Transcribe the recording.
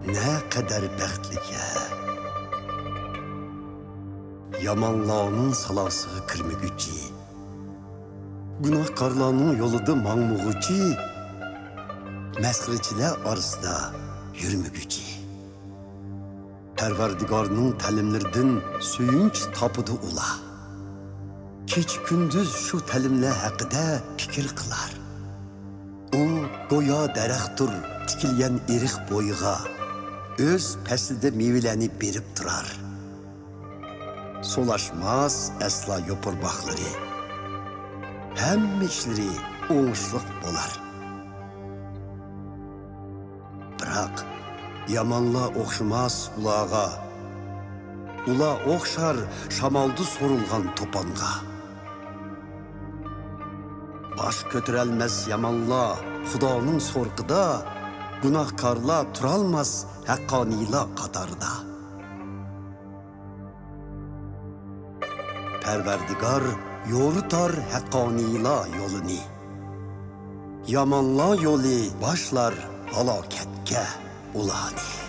ne kadar bəxtliga. Yamanlarning salasığı kirmiguchi, gunohkorlarning yo'lida mangmug'uchi, masxirachilar orasida yurmiguchi. Parvardigorning ta'limlaridan suyunch topidi ular. Kecha kunduz shu ta'limlar haqida fikr qilar. U go'yo daraxtdir tikilgan eriq bo'yiga o'z faslida mevalarni berib turar. Solashmaz asla yo'purboqlari. Hamma ishlari o'ngishliq bo'lar. Biroq yamanlar o'xshamas ularga. Ular o'xshar shamolda so'rilgan to'ponga. Baş ko'tarolmas yamanlar Xudoning so'rqida, gunohkorlar turolmas haqqoniylar qatorida. Parvardigor yo'ritar haqqoniylar yo'lini. Yamanlar yo'li boshlar halokatga ularni.